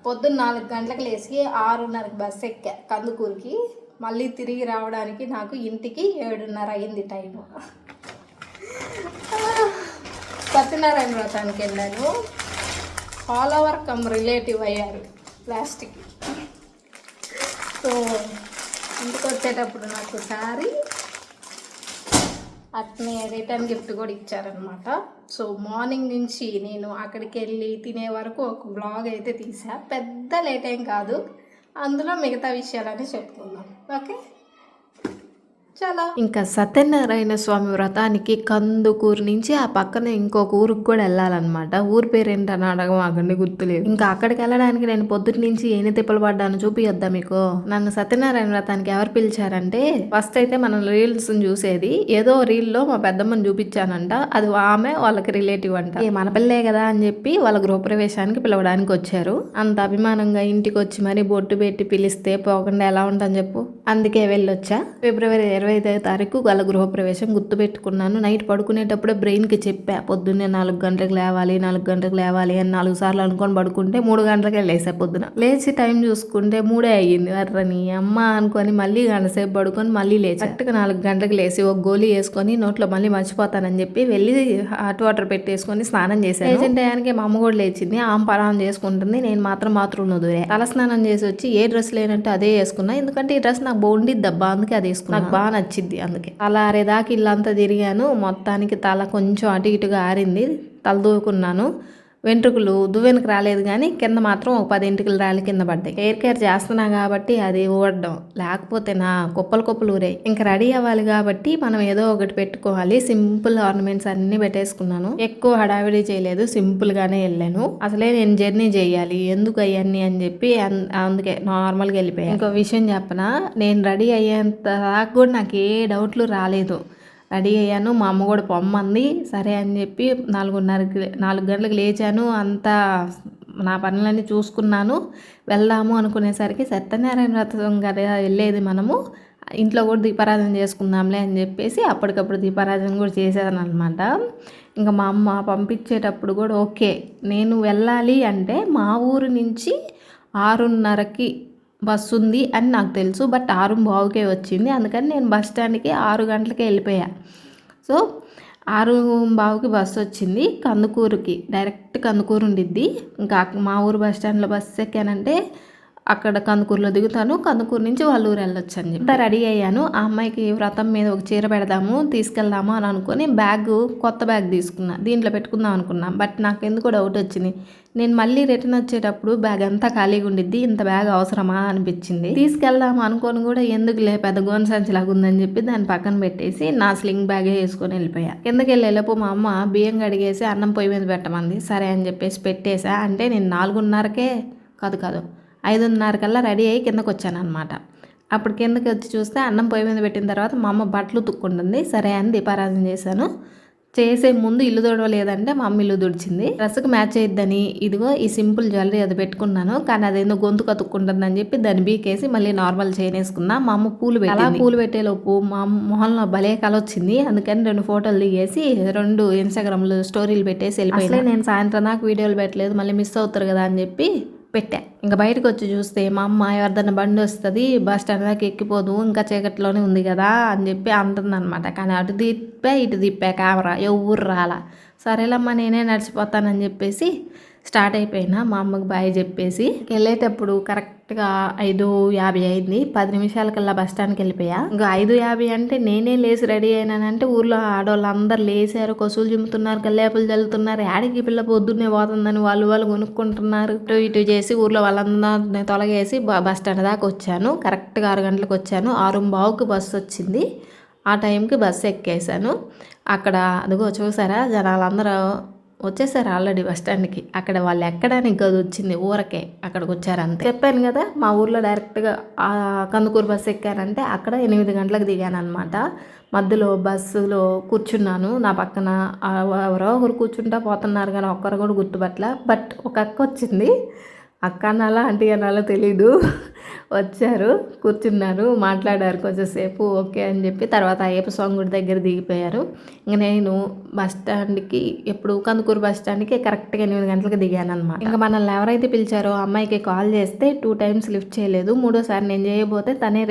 పొద్దున్న 4 గంటలకు లేచి 6:30కి బస్సు ఎక్కా కందుకూరుకి. మళ్ళీ తిరిగి రావడానికి నాకు ఇంటికి 7:30 అయింది టైము. సత్యనారాయణ వ్రతానికి వెళ్ళాను. ఫాలోవర్ కమ్ రిలేటివ్ అయ్యారు లాస్ట్కి. సో ఇంటికి వచ్చేటప్పుడు నాకు శారీ అట్నే రిటర్న్ గిఫ్ట్ కూడా ఇచ్చారనమాట. సో మార్నింగ్ నుంచి నేను అక్కడికి వెళ్ళి తినే వరకు ఒక బ్లాగ్ అయితే తీసా. పెద్ద లేట్ ఏం కాదు, అందులో మిగతా విషయాలని చెప్పుకుందాం. ఓకే, చాలా ఇంకా సత్యనారాయణ స్వామి వ్రతానికి కందుకూరు నుంచి ఆ పక్కన ఇంకొక ఊరికి కూడా వెళ్ళాలన్నమాట. ఊరి పేరు ఏంటని అడగమాకండి, గుర్తులేదు. ఇంకా అక్కడికి వెళ్ళడానికి నేను పొద్దుటి నుంచి ఎన్ని తిప్పలు పడ్డాను చూపియొద్దా మీకు. నన్ను సత్యనారాయణ వ్రతానికి ఎవరు పిలిచారంటే, ఫస్ట్ అయితే మనం రీల్స్ చూసేది, ఏదో రీల్లో మా పెద్దమ్మని చూపించానంట. అది ఆమె వాళ్ళకి రిలేటివ్ అంట. మన పిల్లే కదా అని చెప్పి వాళ్ళ గృహప్రవేశానికి పిలవడానికి వచ్చారు. అంత అభిమానంగా ఇంటికి వచ్చి మరీ బొట్టు పెట్టి పిలిస్తే పోకుండా ఎలా ఉంటాను చెప్పు. అందుకే వెళ్ళొచ్చా. ఫిబ్రవరి 25వ తారీఖు వాళ్ళ గృహప్రవేశం గుర్తుపెట్టుకున్నాను. నైట్ పడుకునేటప్పుడే బ్రెయిన్కి చెప్పా, పొద్దున్నే 4 గంటలకు లేవాలి 4 గంటలకు లేవాలి అని 4 సార్లు అనుకొని పడుకుంటే 3 గంటలకే లేసా. పొద్దున లేచి టైం చూసుకుంటే 3 అయ్యింది. వర్రని అమ్మ అనుకొని మళ్ళీ గంటసేపు పడుకొని మళ్ళీ లేచి కరెక్ట్గా 4 గంటలకు లేచి ఒక గోళీ వేసుకొని నోట్లో మళ్ళీ మర్చిపోతానని చెప్పి వెళ్ళి హాట్ వాటర్ పెట్టేసుకొని స్నానం చేశాను. లేచిన టయానికి మా అమ్మ కూడా లేచింది. ఆమె పరామం చేసుకుంటుంది, నేను మాత్రం బాత్రూంలో దూరే. తల స్నానం చేసి వచ్చి ఏ డ్రెస్ లేనంటే అదే వేసుకున్నా. ఎందుకంటే ఈ డ్రెస్ నాకు బాగుండిద్ది అబ్బా, అందుకే అది వేసుకున్నా. నాకు బాగా నచ్చింది. అందుకే అలా ఆరేదాకా ఇల్లంతా తిరిగాను. మొత్తానికి తల కొంచెం అటు ఇటుగా ఆరింది. తల దూకున్నాను. వెంట్రుకలు దువ్వెనకు రాలేదు కానీ కింద మాత్రం ఒక 10 ఎంట్రుకలు రాలి కింద పడ్డాయి. హెయిర్ కేర్ చేస్తున్నా కాబట్టి అది ఊడడం, లేకపోతే నా కుప్పలు ఊరాయి. ఇంకా రెడీ అవ్వాలి కాబట్టి మనం ఏదో ఒకటి పెట్టుకోవాలి. సింపుల్ ఆర్నమెంట్స్ అన్ని పెట్టేసుకున్నాను. ఎక్కువ హడావిడి చేయలేదు, సింపుల్ గానే వెళ్ళాను. అసలే నేను జర్నీ చేయాలి, ఎందుకు అవన్నీ అని చెప్పి అందుకే నార్మల్గా వెళ్ళిపోయాను. ఇంకో విషయం చెప్పనా, నేను రెడీ అయ్యేంత దాకా కూడా నాకు ఏ డౌట్లు రాలేదు. రెడీ అయ్యాను. మా అమ్మ కూడా పొమ్మంది, సరే అని చెప్పి 4 గంటలకు లేచాను. అంతా నా పనులన్నీ చూసుకున్నాను. వెళ్దాము అనుకునేసరికి సత్యనారాయణ వ్రతం కదా వెళ్ళేది, మనము ఇంట్లో కూడా దీపారాధన చేసుకుందాంలే అని చెప్పేసి అప్పటికప్పుడు దీపారాధన కూడా చేసేదాను అనమాట. ఇంకా మా అమ్మ పంపించేటప్పుడు కూడా ఓకే, నేను వెళ్ళాలి అంటే మా ఊరు నుంచి 6:30కి బస్సు ఉంది అని నాకు తెలుసు. బట్ 6:15కే వచ్చింది. అందుకని నేను బస్ స్టాండ్కి 6 గంటలకే వెళ్ళిపోయా. సో 6:15కి బస్సు వచ్చింది కందుకూరుకి. డైరెక్ట్ కందుకూరు ఉండిద్ది. ఇంకా మా ఊరు బస్ స్టాండ్లో బస్సు ఎక్కానంటే అక్కడ కందుకూరులో దిగుతాను. కందుకూరు నుంచి వాళ్ళ ఊరు వెళ్ళొచ్చు అని చెప్పి రెడీ అయ్యాను. ఆ అమ్మాయికి వ్రతం మీద ఒక చీర పెడదాము, తీసుకెళ్దాము అని అనుకుని కొత్త బ్యాగ్ తీసుకున్నా. దీంట్లో పెట్టుకుందాం అనుకున్నా. బట్ నాకు ఎందుకో డౌట్ వచ్చింది. నేను మళ్ళీ రిటర్న్ వచ్చేటప్పుడు బ్యాగ్ అంతా ఖాళీగా ఉండిద్ది, ఇంత బ్యాగ్ అవసరమా అనిపించింది. తీసుకెళ్దాము అనుకోని కూడా ఎందుకులే పెద్ద గోన్ సంచిలాగా ఉందని చెప్పి దాన్ని పక్కన పెట్టేసి నా స్లింగ్ బ్యాగే వేసుకొని వెళ్ళిపోయా. కిందకి వెళ్ళేలోపు మా అమ్మ బియ్యం కడిగేసి అన్నం పొయ్యి మీద పెట్టమంది. సరే అని చెప్పేసి పెట్టేసా. అంటే నేను 4:30కే కాదు 5:30 కల్లా రెడీ అయ్యి కిందకు వచ్చాను అనమాట. అప్పుడు కిందకి వచ్చి చూస్తే అన్నం పొయ్యి మీద పెట్టిన తర్వాత మా అమ్మ బట్టలు తుక్కుంటుంది. సరే అని దీపారాధన చేశాను. చేసే ముందు ఇల్లు తుడవలేదంటే మా అమ్మ ఇల్లు తుడిచింది. డ్రెస్కి మ్యాచ్ అయ్యిద్దని ఇదిగో ఈ సింపుల్ జ్యువెలరీ అది పెట్టుకున్నాను. కానీ అదేందో గొంతు కతుక్కుంటుందని చెప్పి దాన్ని బీకేసి మళ్ళీ నార్మల్ చేయనేసుకున్నా. మా అమ్మ పూలు పెట్టేలోపు మా మొహంలో భలే కల వచ్చింది. అందుకని 2 ఫోటోలు దిగేసి 2 ఇన్స్టాగ్రామ్లో స్టోరీలు పెట్టేసి వెళ్ళిపోయినా. నేను సాయంత్రం నాకు వీడియోలు పెట్టలేదు, మళ్ళీ మిస్ అవుతారు కదా అని చెప్పి పెట్టా. ఇంకా బయటకు వచ్చి చూస్తే మా అమ్మ ఎవరిదన్నా బండి వస్తుంది, బస్ స్టాండ్ దాకా ఎక్కిపోదు, ఇంకా చీకట్లోనే ఉంది కదా అని చెప్పి అంటుందన్నమాట. కానీ అటు ఇటు తిప్పా కెమెరా, ఎవరు రాలా. సరేలమ్మా నేనే నడిచిపోతానని చెప్పేసి స్టార్ట్ అయిపోయినా. మా అమ్మకి బాయ్ చెప్పేసి వెళ్ళేటప్పుడు కరెక్ట్గా 5:50 అయింది. 10 నిమిషాలకల్లా బస్ స్టాండ్కి వెళ్ళిపోయా. ఇంకా 5:50 అంటే నేనే లేచి రెడీ అయినానంటే ఊర్లో ఆడవాళ్ళు అందరు లేచారు, కొసులు చింపుతున్నారు, కల్లేపులు చల్లుతున్నారు. యాడికి పిల్ల పొద్దున్నే పోతుందని వాళ్ళు కొనుక్కుంటున్నారు. ఇటు చేసి ఊర్లో వాళ్ళందరినీ తొలగేసి బస్ స్టాండ్ దాకా వచ్చాను. కరెక్ట్గా 6 గంటలకు వచ్చాను. 6:15కి బస్సు వచ్చింది. ఆ టైంకి బస్సు ఎక్కేసాను. అక్కడ అదిగో చూసారా, జనాలందరూ వచ్చేసారు ఆల్రెడీ బస్ స్టాండ్కి. అక్కడ వాళ్ళు ఎక్కడానికి కాదు వచ్చింది, ఊరకే అక్కడికి వచ్చారు అంతే. చెప్పాను కదా మా ఊర్లో డైరెక్ట్గా కందుకూరు బస్సు ఎక్కారంటే అక్కడ 8 గంటలకు దిగాను అనమాట. మధ్యలో బస్సులో కూర్చున్నాను. నా పక్కన ఎవరో ఒకరు కూర్చుంటా పోతున్నారు కానీ ఒక్కరు కూడా గుర్తుపట్టలే. బట్ ఒక అక్క వచ్చింది. అక్క అనాలా ఆంటీ అనాలో తెలీదు. వచ్చారు, కూర్చున్నారు, మాట్లాడారు కొంచెంసేపు. ఓకే అని చెప్పి తర్వాత అయ్యప్ప స్వామి గుడి దగ్గర దిగిపోయారు. ఇంక నేను బస్ స్టాండ్కి ఎప్పుడు కందుకూరు బస్ స్టాండ్కి కరెక్ట్గా 8 గంటలకు దిగాను అనమాట. ఇంకా మనల్ని ఎవరైతే పిలిచారో అమ్మాయికి కాల్ చేస్తే 2 టైమ్స్ లిఫ్ట్ చేయలేదు. మూడోసారి నేను చేయబోతే తనే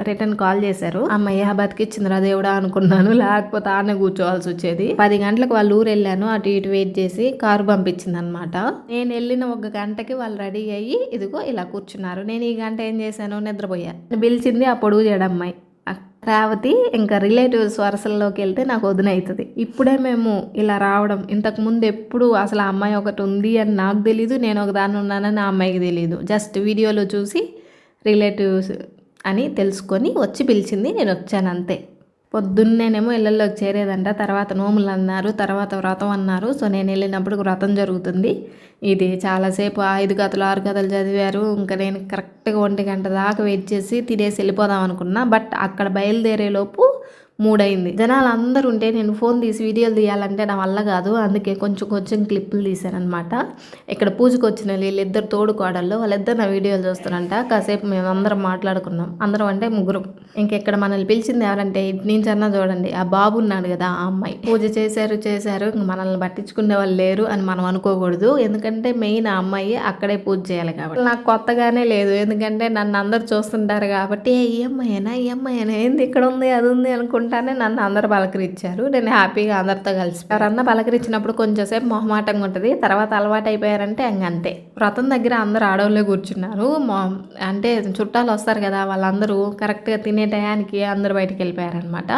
రిటర్న్ కాల్ చేశారు. అమ్మాయి బతికిచ్చిందిరా దేవుడా అనుకున్నాను, లేకపోతే ఆడనే కూర్చోవాల్సి వచ్చేది. 10 గంటలకు వాళ్ళ ఊరు వెళ్ళాను, అటు ఇటు వెయిట్ చేసి కారు పంపించింది అనమాట. నేను వెళ్ళిన 1 గంటకి వాళ్ళు రెడీ అయ్యి ఇదిగో ఇలా కూర్చున్నారు. నేను ఈ గంట ఏం చేశాను, నిద్రపోయా. పిలిచింది ఆ పొడుగు చేయడమ్మాయి రేవతి. ఇంకా రిలేటివ్స్ వరుసల్లోకి వెళ్తే నాకు వదిన అవుతుంది. ఇప్పుడే మేము ఇలా రావడం, ఇంతకుముందు ఎప్పుడు అసలు ఆ అమ్మాయి ఒకటి ఉంది అని నాకు తెలీదు, నేను ఒక దాన్ని ఉన్నానని ఆ అమ్మాయికి తెలీదు. జస్ట్ వీడియోలో చూసి రిలేటివ్స్ అని తెలుసుకొని వచ్చి పిలిచింది, నేను వచ్చాను అంతే. పొద్దున్నేనేమో ఇళ్ళల్లోకి చేరేదంట, తర్వాత నోములు అన్నారు, తర్వాత వ్రతం అన్నారు. సో నేను వెళ్ళినప్పుడు వ్రతం జరుగుతుంది. ఇది చాలాసేపు 5 కథలు 6 కథలు చదివారు. ఇంకా నేను కరెక్ట్గా 1 గంట దాకా వెయిట్ చేసి తినేసి వెళ్ళిపోదాం అనుకున్నా. బట్ అక్కడ బయలుదేరేలోపు 3 అయింది. జనాలు అందరూ ఉంటే నేను ఫోన్ తీసి వీడియోలు తీయాలంటే నా వల్ల కాదు. అందుకే కొంచెం క్లిప్పులు తీశాను అనమాట. ఇక్కడ పూజకు వచ్చిన వీళ్ళిద్దరు తోడు కోడళ్ళు, వాళ్ళిద్దరు నా వీడియోలు చూస్తారంట. కాసేపు మేము అందరం మాట్లాడుకున్నాం. అందరం అంటే 3. ఇంకెక్కడ మనల్ని పిలిచింది ఎవరంటే ఇటు నుంచి అన్నా చూడండి, ఆ బాబు ఉన్నాడు కదా ఆ అమ్మాయి. పూజ చేశారు. ఇంక మనల్ని పట్టించుకునే వాళ్ళు లేరు అని మనం అనుకోకూడదు. ఎందుకంటే మెయిన్ ఆ అమ్మాయి అక్కడే పూజ చేయాలి కాబట్టి. నాకు కొత్తగానే లేదు, ఎందుకంటే నన్ను అందరు చూస్తుంటారు కాబట్టి ఈ అమ్మాయినా ఏంది ఇక్కడ ఉంది అది ఉంది అనుకుంటానే నన్ను అందరు పలకరించారు. నేను హ్యాపీగా అందరితో కలిసి ఎవరన్నా పలకరించినప్పుడు కొంచెంసేపు మొహమాటంగా ఉంటుంది. తర్వాత అలవాటు అయిపోయారంటే అంతే. వ్రతం దగ్గర అందరు ఆడవాళ్ళే కూర్చున్నారు. అంటే చుట్టాలు వస్తారు కదా, వాళ్ళందరూ కరెక్ట్గా తినే టయానికి అందరు బయటికి వెళ్ళిపోయారనమాట.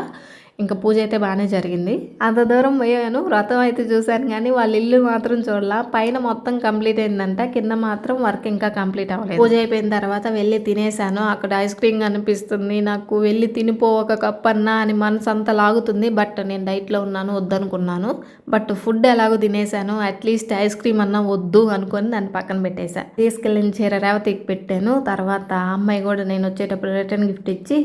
ఇంకా పూజ అయితే బాగానే జరిగింది. అంత దూరం పోయాను, వ్రతం అయితే చూశాను కానీ వాళ్ళ ఇల్లు మాత్రం చూడలా. పైన మొత్తం కంప్లీట్ అయిందంట, కింద మాత్రం వర్క్ ఇంకా కంప్లీట్ అవ్వలేదు. పూజ అయిపోయిన తర్వాత వెళ్ళి తినేసాను. అక్కడ ఐస్ క్రీమ్ కనిపిస్తుంది నాకు, వెళ్ళి తినిపో ఒక కప్ అన్నా అని మనసు అంతా లాగుతుంది. బట్ నేను డైట్లో ఉన్నాను, వద్దనుకున్నాను. బట్ ఫుడ్ ఎలాగో తినేసాను, అట్లీస్ట్ ఐస్ క్రీమ్ అన్నా వద్దు అనుకొని దాన్ని పక్కన పెట్టేశా. తీసుకెళ్ళిన చీర రేవతికి పెట్టాను. తర్వాత అమ్మాయి కూడా నేను వచ్చేటప్పుడు రిటర్న్ గిఫ్ట్ ఇచ్చి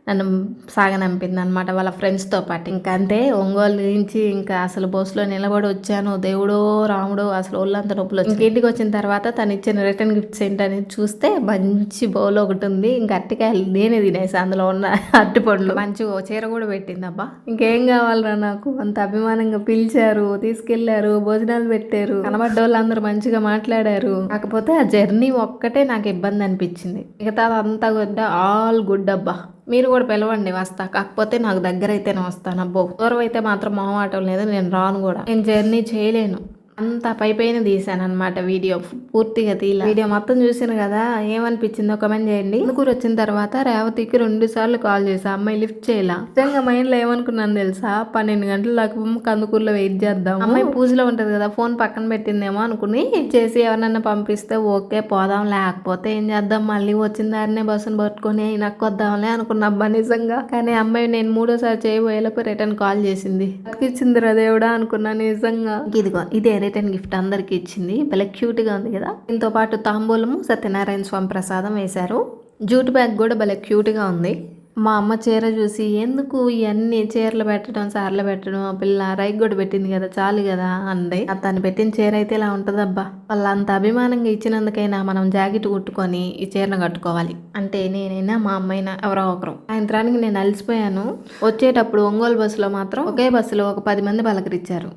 నన్ను సాగనంపింది అనమాట వాళ్ళ ఫ్రెండ్స్తో పాటు. ఇంకా అంతే, ఒంగోలు నుంచి ఇంకా అసలు బస్సులో నిలబడి వచ్చాను. దేవుడో రాముడో అసలు ఒళ్ళంతా నొప్పులు వచ్చి ఇంటికి వచ్చిన తర్వాత తను ఇచ్చిన రిటర్న్ గిఫ్ట్స్ ఏంటని చూస్తే మంచి బౌల్ ఒకటి ఉంది. ఇంకా అరటికాయలు నేనే తినేసి అందులో ఉన్న అరటిపండ్లు మంచి చీర కూడా పెట్టింది. అబ్బా ఇంకేం కావాలరా నాకు, అంత అభిమానంగా పిలిచారు, తీసుకెళ్లారు, భోజనాలు పెట్టారు, కనబడ్డ వాళ్ళందరూ మంచిగా మాట్లాడారు. కాకపోతే ఆ జర్నీ ఒక్కటే నాకు ఇబ్బంది అనిపించింది. మిగతా అంతా కూడా ఆల్ గుడ్ అబ్బా. మీరు కూడా పిలవండి, వస్తా. కాకపోతే నాకు దగ్గర అయితేనే వస్తాను. అబ్బో దూరం అయితే మాత్రం మొహమాటం లేదు, నేను రాను కూడా. నేను జర్నీ చేయలేను. అంతా పైన తీసాను అనమాట వీడియో, పూర్తిగా తీల. వీడియో మొత్తం చూసాను కదా, ఏమనిపించిందో కమెంట్ చేయండి. కందుకూరు వచ్చిన తర్వాత రేవతికి 2 సార్లు కాల్ చేసా, అమ్మాయి లిఫ్ట్ చేయలా. నిజంగా మైండ్లో ఏమనుకున్నాను తెలుసా, 12 గంటల దాకా కందుకూరులో వెయిట్ చేద్దాం, అమ్మాయి పూజలో ఉంటది కదా, ఫోన్ పక్కన పెట్టిందేమో అనుకుని చేసి ఎవరన్నా పంపిస్తే ఓకే పోదాం, లేకపోతే ఏం చేద్దాం, మళ్ళీ వచ్చిన దారినే బస్సును పట్టుకొని నాకు వద్దాంలే అనుకున్నా. అబ్బా నిజంగా. కానీ అమ్మాయి నేను 3వ సారి చేయబోయేలోపు రిటర్న్ కాల్ చేసింది. బతికిచ్చిందిరా దేవుడా అనుకున్నా నిజంగా. ఇదిగో ఇదే రిటర్న్ గిఫ్ట్ అందరికి ఇచ్చింది. భలే క్యూట్గా ఉంది కదా. దీంతో పాటు తాంబూలము సత్యనారాయణ స్వామి ప్రసాదం వేశారు. జూట్ బ్యాగ్ కూడా భలే క్యూట్గా ఉంది. మా అమ్మ చీర చూసి ఎందుకు ఇవన్నీ చీరలు పెట్టడం సార్లు పెట్టడం, ఆ పిల్ల రైక్ కూడా పెట్టింది కదా చాలు కదా అంది. తను పెట్టిన చీర అయితే ఇలా ఉంటుందబ్బా. వాళ్ళ అంత అభిమానంగా ఇచ్చినందుకైనా మనం జాకెట్ కుట్టుకొని ఈ చీరను కట్టుకోవాలి. అంటే నేనైనా మా అమ్మైనా ఎవరో ఒకరు. సాయంత్రానికి నేను అలసిపోయాను. వచ్చేటప్పుడు ఒంగోలు బస్సులో మాత్రం ఒకే బస్సులో ఒక 10 మంది పలకరించారు.